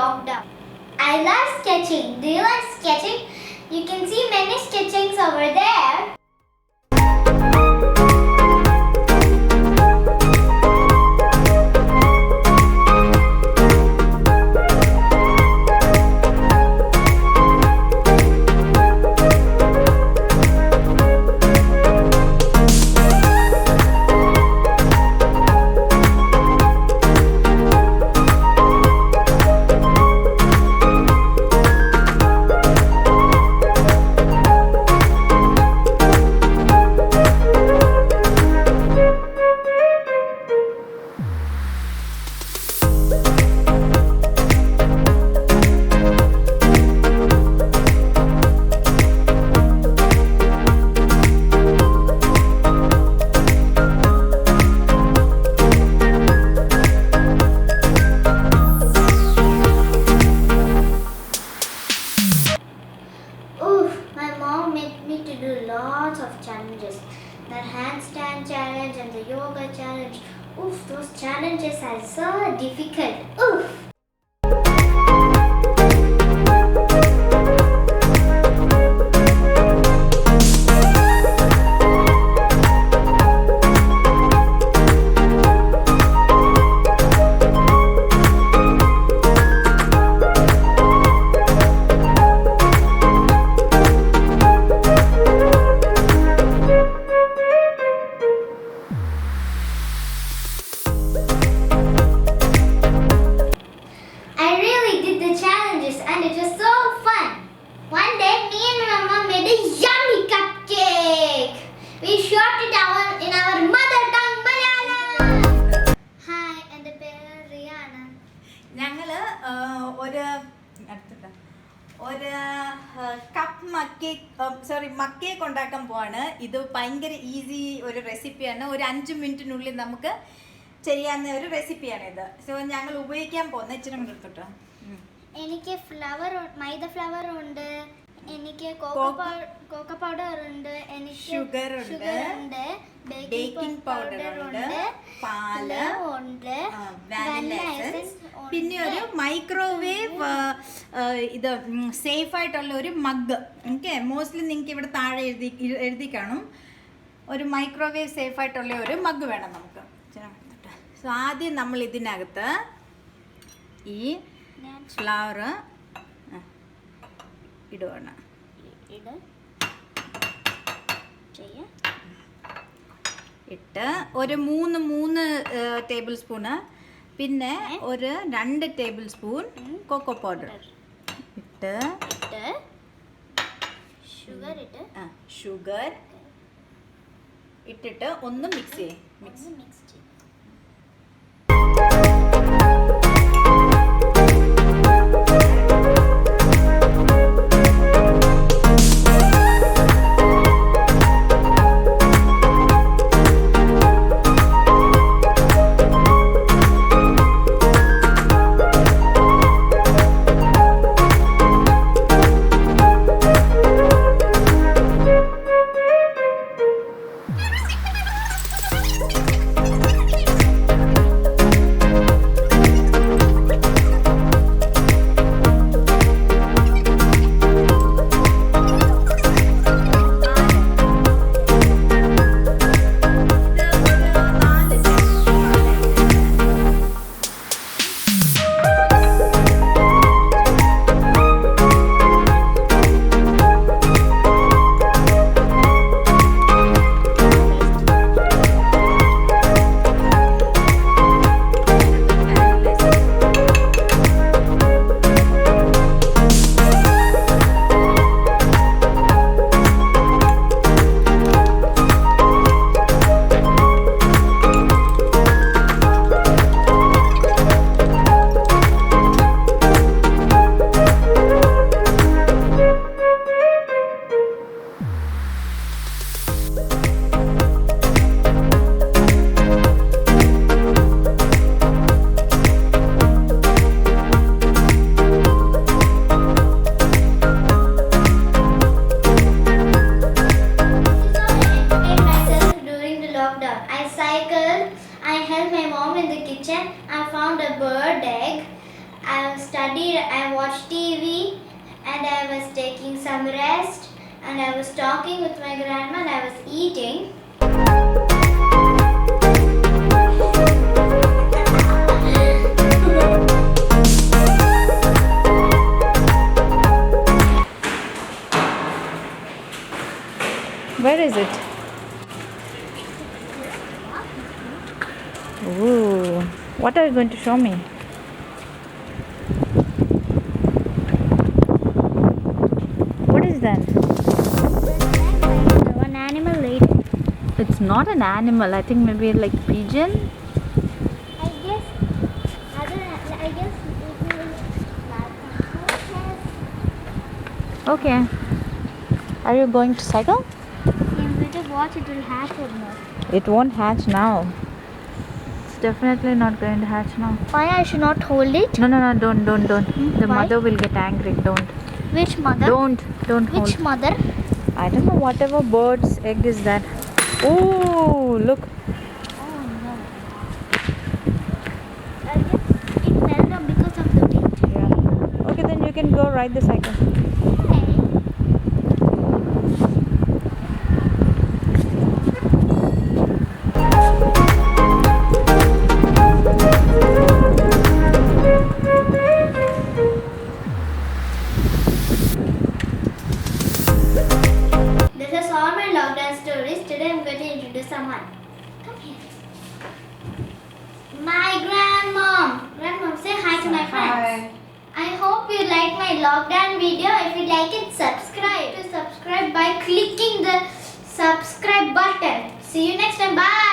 lockdown. I love sketching. Do you like sketching? You can see many sketchings over there. Lots of challenges. The handstand challenge and the yoga challenge. Oof, those challenges are so difficult. Oof. We shot it in our mother tongue, Malayalam. Hi, and the Rhea. ഞങ്ങള് ഒരു cup മക്കേക്ക് ഉണ്ടാക്കാൻ പോവാണ്. ഇത് ഭയങ്കര easy ഒരു റെസിപ്പിയാണ്. ഒരു 5 മിനിറ്റിനുള്ളിൽ നമുക്ക് ചെയ്യാവുന്ന ഒരു റെസിപ്പിയാണ് ഇത്. സോ ഞങ്ങൾ ഉപയോഗിക്കാൻ പോകുന്ന ഇച്ചിരി എടുത്തിട്ടോ. എനിക്ക് മൈദ ഫ്ലവർ ഉണ്ട്, എനിക്ക് കോക്കോ പൗഡർ ഉണ്ട്, എനിക്ക് ഷുഗർ ഉണ്ട്, ബേക്കിംഗ് പൗഡർ ഉണ്ട്, പാല് ഉണ്ട്, വാനില എസൻസ്, പിന്നെ ഒരു മൈക്രോവേവ് ഇത് സേഫ് ആയിട്ടുള്ള ഒരു മഗ്. ഓക്കെ, മോസ്റ്റ്ലി നിങ്ങൾക്ക് ഇവിടെ താഴെ എഴുതി കാണും. ഒരു മൈക്രോവേവ് സേഫ് ആയിട്ടുള്ള ഒരു മഗ് വേണം നമുക്ക്. സോ ആദ്യം നമ്മൾ ഇതിനകത്ത് ഈ ഫ്ലവർ ഇടുവാണ്. ഇട്ട് ഒരു 3 ടേബിൾ സ്പൂണ്, പിന്നെ ഒരു 2 ടേബിൾ സ്പൂൺ കൊക്കോ പൗഡർ ഇട്ട് ഷുഗർ ഇട്ടിട്ട് ഒന്ന് മിക്സ് ചെയ്യും. studied, I watched TV, and I was taking some rest, and I was talking with my grandma, and I was eating. Where is it? Ooh, what are you going to show me? What is that? One animal lady. It's not an animal. I think maybe like pigeon. I guess it will. Okay. Are you going to cycle? In little watch it will hatch or not. It won't hatch now. It's definitely not going to hatch now. Why I should not hold it? No, don't. The Why? mother will get angry. Don't. Which mother? Don't hold. Which mother? I don't know whatever bird's egg is that. Oh, look. Oh no. I guess it fell down because of the wind. Yeah. Okay, then you can go ride the cycle. This is all my lockdown stories. Today I'm going to introduce someone. Come here. My grandmom. Grandmom, say hi to my friends. I hope you like my lockdown video. If you like it, subscribe. To subscribe by clicking the subscribe button. See you next time. Bye.